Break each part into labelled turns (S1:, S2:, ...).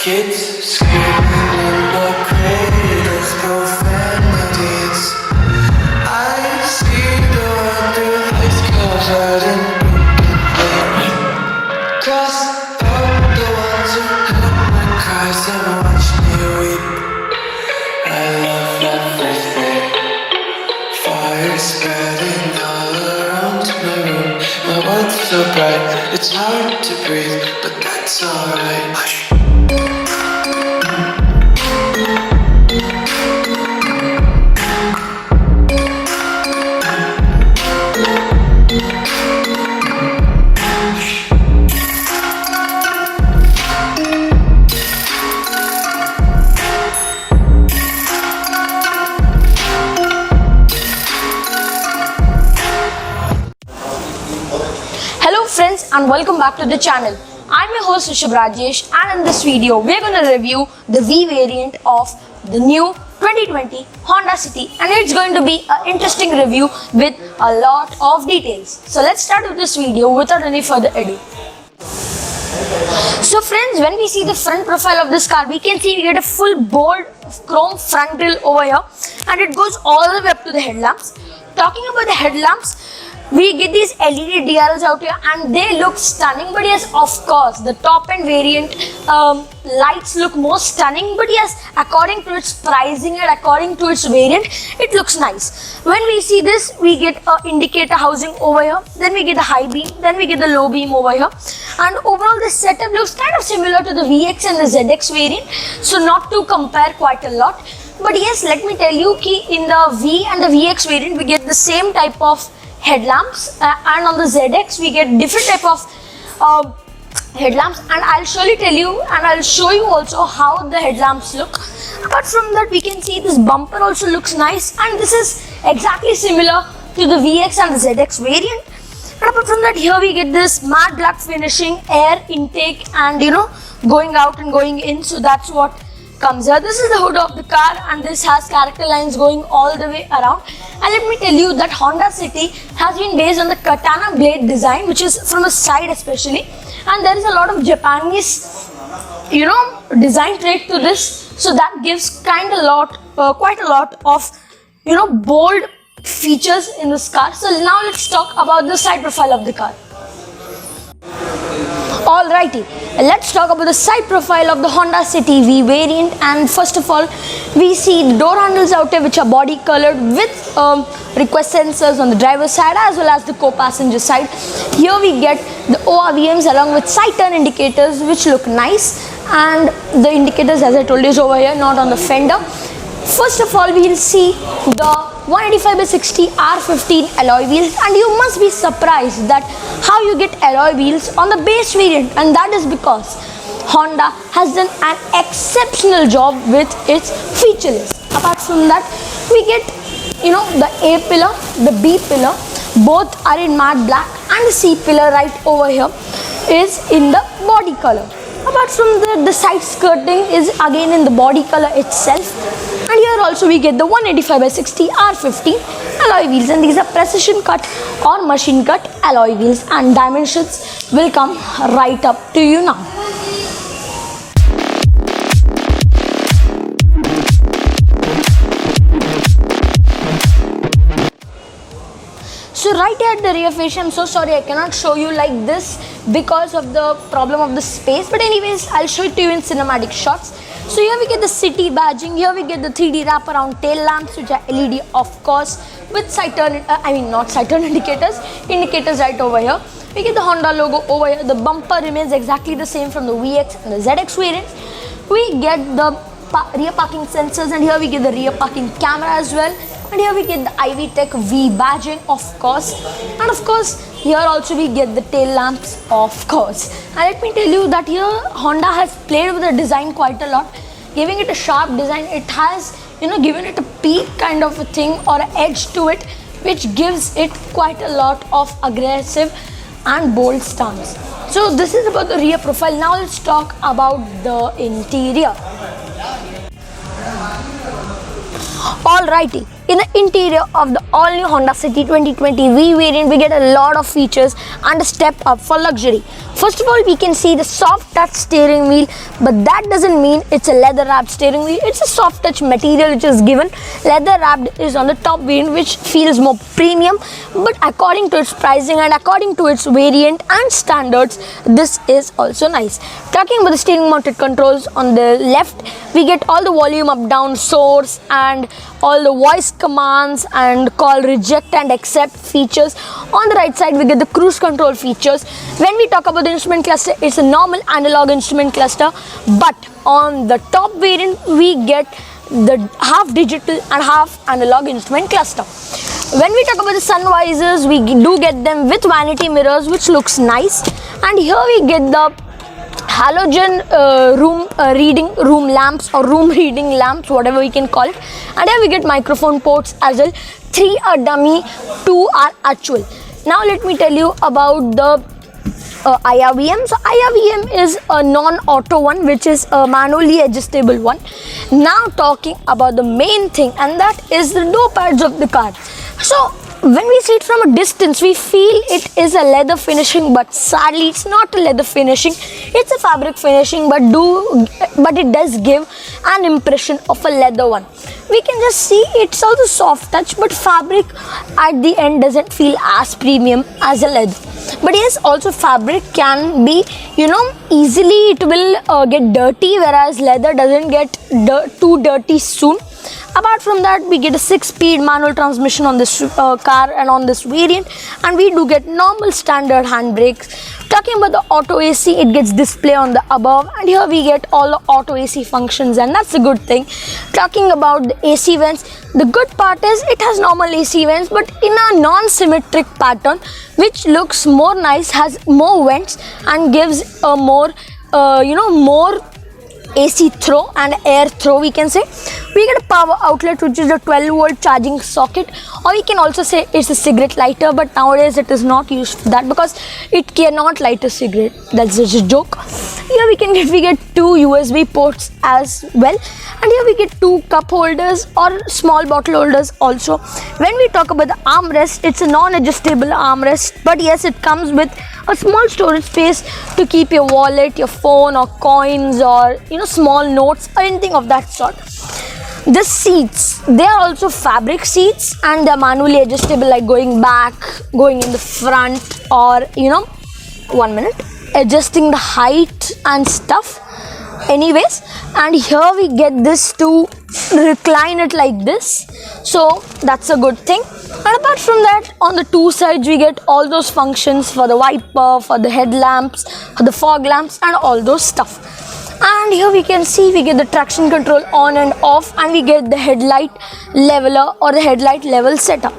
S1: Kids screaming in the cradles, profanities. I see the one through high school garden broken. Cross out the ones who heard my cries and watched me weep. I love everything. Fire spreading all around my room. My world's so bright, it's hard to breathe, but that's alright.
S2: Hello friends and welcome back to the channel. I'm your host Rishabh Rajesh, and in this video we're going to review the V variant of the new 2020 Honda City, and it's going to be an interesting review with a lot of details. So let's start with this video without any further ado. So friends, when we see the front profile of this car, we can see we get a full bold chrome front grille over here, and it goes all the way up to the headlamps. Talking about the headlamps, we get these LED DRLs out here and they look stunning, but yes, of course, the top end variant lights look more stunning, but yes, according to its pricing and according to its variant, it looks nice. When we see this, we get a indicator housing over here, then we get the high beam, then we get the low beam over here, and overall this setup looks kind of similar to the VX and the ZX variant, so not to compare quite a lot. But yes, let me tell you ki in the V and the VX variant, we get the same type of headlamps, and on the ZX we get different type of headlamps, and I'll surely tell you and I'll show you also how the headlamps look. Apart from that, we can see this bumper also looks nice, and this is exactly similar to the VX and the ZX variant. And apart from that, here we get this matte black finishing, air intake, and going out and going in, so that's what comes here. This is the hood of the car, and this has character lines going all the way around. And let me tell you that Honda City has been based on the katana blade design, which is from the side especially, and there is a lot of Japanese design trait to this, so that gives quite a lot of bold features in this car. So now let's talk about the side profile of the car. Alrighty, let's talk about the side profile of the Honda City V variant, and first of all, we see the door handles out here which are body colored with request sensors on the driver's side as well as the co-passenger side. Here we get the ORVMs along with side turn indicators which look nice, and the indicators, as I told you, is over here, not on the fender. First of all, we will see the 185/60 R15 alloy wheels, and you must be surprised that how you get alloy wheels on the base variant, and that is because Honda has done an exceptional job with its feature list. Apart from that, we get the A pillar, the B pillar, both are in matte black, and the C pillar right over here is in the body color. Apart from that, the side skirting is again in the body color itself. And here also we get the 185/60 R15 alloy wheels, and these are precision cut or machine cut alloy wheels, and dimensions will come right up to you now. So right here at the rear fascia, I'm so sorry I cannot show you like this because of the problem of the space, but anyways, I'll show it to you in cinematic shots. So here we get the city badging, here we get the 3D wraparound tail lamps which are LED of course, with side turn, not side turn indicators right over here. We get the Honda logo over here, the bumper remains exactly the same from the VX and the ZX variants. We get the rear parking sensors, and here we get the rear parking camera as well. And here we get the Ivy Tech V badging of course, and of course here also we get the tail lamps of course. And let me tell you that here Honda has played with the design quite a lot, giving it a sharp design. It has given it a peak kind of a thing or an edge to it, which gives it quite a lot of aggressive and bold stance. So this is about the rear profile. Now let's talk about the interior. Alrighty, In the interior of the all-new Honda City 2020 V variant, we get a lot of features and a step up for luxury. First of all, we can see the soft touch steering wheel, but that doesn't mean it's a leather wrapped steering wheel. It's a soft touch material which is given. Leather wrapped is on the top variant, which feels more premium, but according to its pricing and according to its variant and standards, this is also nice. Talking about the steering mounted controls, on the left we get all the volume up down, source, and all the voice commands and call, reject and accept features. On the right side we get the cruise control features. When we talk about the instrument cluster, it's a normal analog instrument cluster, but on the top variant we get the half digital and half analog instrument cluster. When we talk about the sun visors, we do get them with vanity mirrors, which looks nice, and here we get the halogen room lamps or room reading lamps, whatever we can call it, and here we get microphone ports as well. 3 are dummy, 2 are actual. Now let me tell you about the IRVM. So IRVM is a non-auto one, which is a manually adjustable one. Now talking about the main thing, and that is the door pads of the car. So when we see it from a distance, we feel it is a leather finishing, but sadly it's not a leather finishing. It's a fabric finishing, but it does give an impression of a leather one. We can just see it's also soft touch, but fabric at the end doesn't feel as premium as a leather. But yes, also fabric can be, easily it will get dirty, whereas leather doesn't get too dirty soon. Apart from that, we get a 6-speed manual transmission on this car and on this variant, and we do get normal standard handbrakes. Talking about the auto AC, it gets display on the above, and here we get all the auto AC functions, and that's a good thing. Talking about the AC vents, the good part is it has normal AC vents, but in a non-symmetric pattern, which looks more nice, has more vents and gives a more AC throw and air throw, we can say. We get a power outlet, which is a 12-volt charging socket, or we can also say it's a cigarette lighter, but nowadays it is not used for that because it cannot light a cigarette. That's just a joke. Here we get 2 USB ports as well, and here we get 2 cup holders or small bottle holders also. When we talk about the armrest, it's a non-adjustable armrest, but yes, it comes with a small storage space to keep your wallet, your phone, or coins, or small notes or anything of that sort. The seats, they are also fabric seats, and they're manually adjustable, like going back, going in the front, or adjusting the height and stuff. Anyways, and here we get this to recline it like this, so that's a good thing. And apart from that, on the 2 sides we get all those functions for the wiper, for the headlamps, for the fog lamps, and all those stuff. And here we can see we get the traction control on and off, and we get the headlight leveler or the headlight level setup.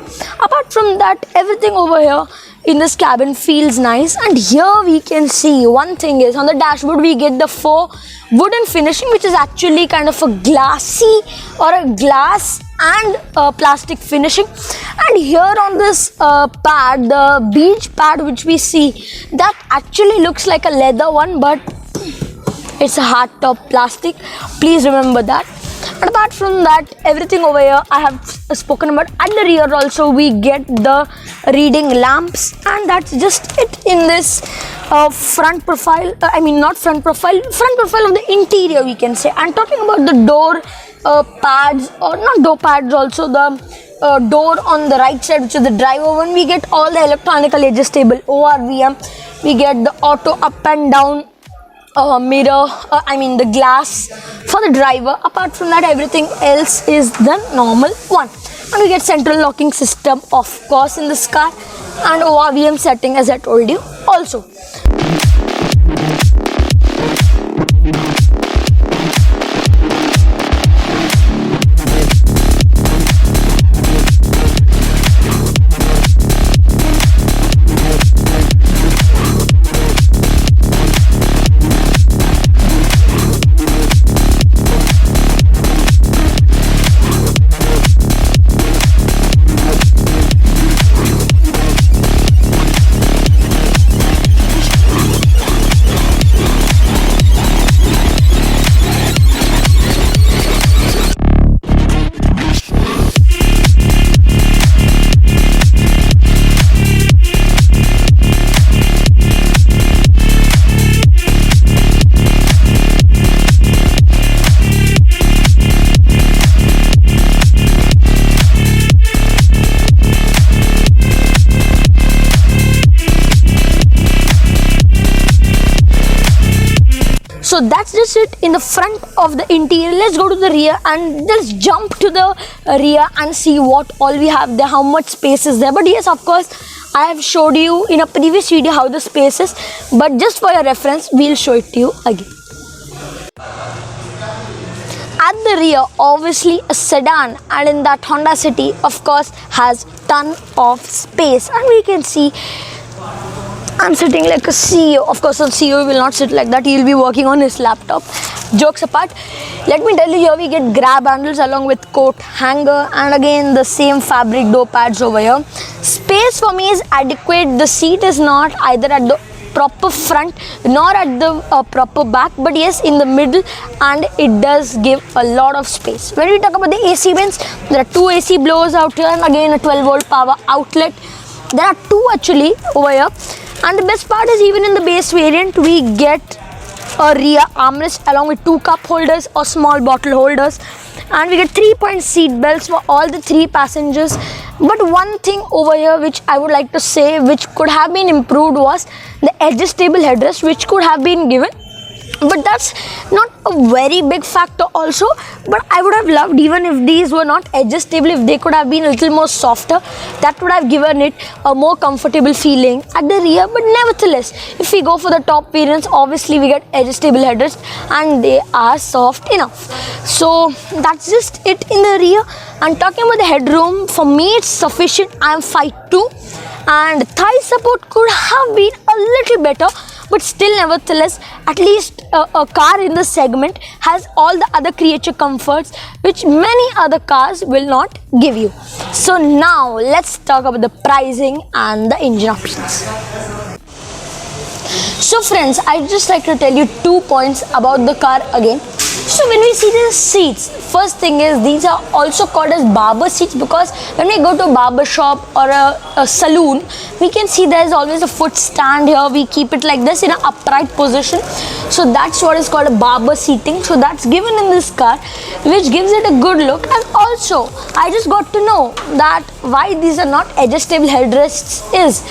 S2: Apart from that, everything over here in this cabin feels nice. And here we can see one thing is on the dashboard we get the 4 wooden finishing, which is actually kind of a glassy or a glass and plastic finishing. And here on this pad, the beach pad which we see, that actually looks like a leather one, but it's a hard top plastic. Please remember that. And apart from that, everything over here I have spoken about. At the rear also we get the reading lamps, and that's just it in this front profile. Front profile of the interior, we can say. And talking about the door pads, or not door pads, also the door on the right side, which is the driver one, we get all the electronically adjustable ORVM. We get the auto up and down mirror, the glass for the driver. Apart from that, everything else is the normal one. And we get central locking system, of course, in this car, and ORVM setting, as I told you also. So that's just it in the front of the interior. Let's go to the rear and let's jump to the rear and see what all we have there, how much space is there. But yes, of course, I have showed you in a previous video how the space is, but just for your reference, we'll show it to you again. At the rear, obviously a sedan, and in that Honda City, of course, has ton of space. And we can see I'm sitting like a CEO. Of course, a CEO will not sit like that. He'll be working on his laptop. Jokes apart, let me tell you, here we get grab handles along with coat hanger, and again the same fabric door pads over here. Space for me is adequate. The seat is not either at the proper front nor at the proper back, but yes, in the middle, and it does give a lot of space. When we talk about the AC vents, there are two AC blowers out here, and again a 12-volt power outlet. There are two actually over here, and the best part is even in the base variant we get a rear armrest along with two cup holders or small bottle holders, and we get 3-point seat belts for all the 3 passengers. But one thing over here which I would like to say which could have been improved was the adjustable headrest, which could have been given, but that's not a very big factor also. But I would have loved, even if these were not adjustable, if they could have been a little more softer, that would have given it a more comfortable feeling at the rear. But nevertheless, if we go for the top variants, obviously we get adjustable headrest and they are soft enough. So that's just it in the rear. And talking about the headroom, for me it's sufficient. I am 5'2", and thigh support could have been a little better, but still, nevertheless, at least a car in this segment has all the other creature comforts which many other cars will not give you. So now let's talk about the pricing and the engine options. So friends, I'd just like to tell you 2 points about the car again. So when we see the seats, first thing is these are also called as barber seats, because when we go to a barber shop or a saloon, we can see there is always a foot stand here. We keep it like this in an upright position. So that's what is called a barber seating. So that's given in this car, which gives it a good look. And also, I just got to know that why these are not adjustable headrests is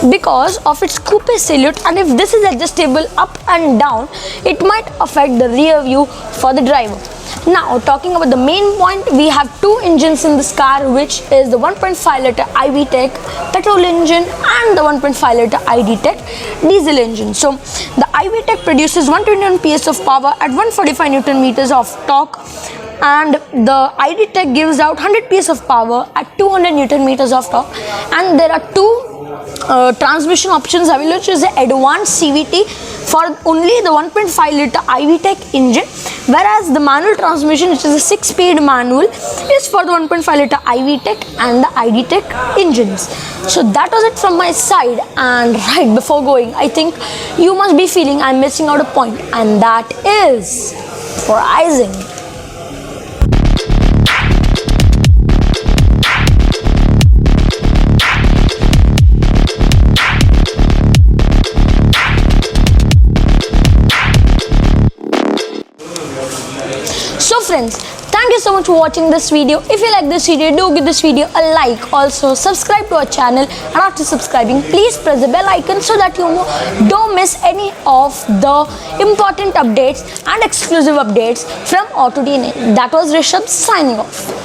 S2: because of its coupe silhouette, and if this is adjustable up and down, it might affect the rear view for the driver. Now talking about the main point, we have 2 engines in this car, which is the 1.5 liter IV Tech petrol engine and the 1.5 liter ID Tech diesel engine. So the IV Tech produces 121 PS of power at 145 Newton meters of torque, and the ID Tech gives out 100 PS of power at 200 Newton meters of torque. And there are 2 transmission options available, which is the advanced CVT for only the 1.5 liter IV Tech engine, whereas the manual transmission, which is a 6-speed manual, is for the 1.5 liter IV Tech and the ID Tech engines. So that was it from my side, and right before going, I think you must be feeling I'm missing out a point, and that is pricing. So friends, thank you so much for watching this video. If you like this video, do give this video a like. Also subscribe to our channel, and after subscribing, please press the bell icon so that you don't miss any of the important updates and exclusive updates from Auto D.N.A. That was Rishabh signing off.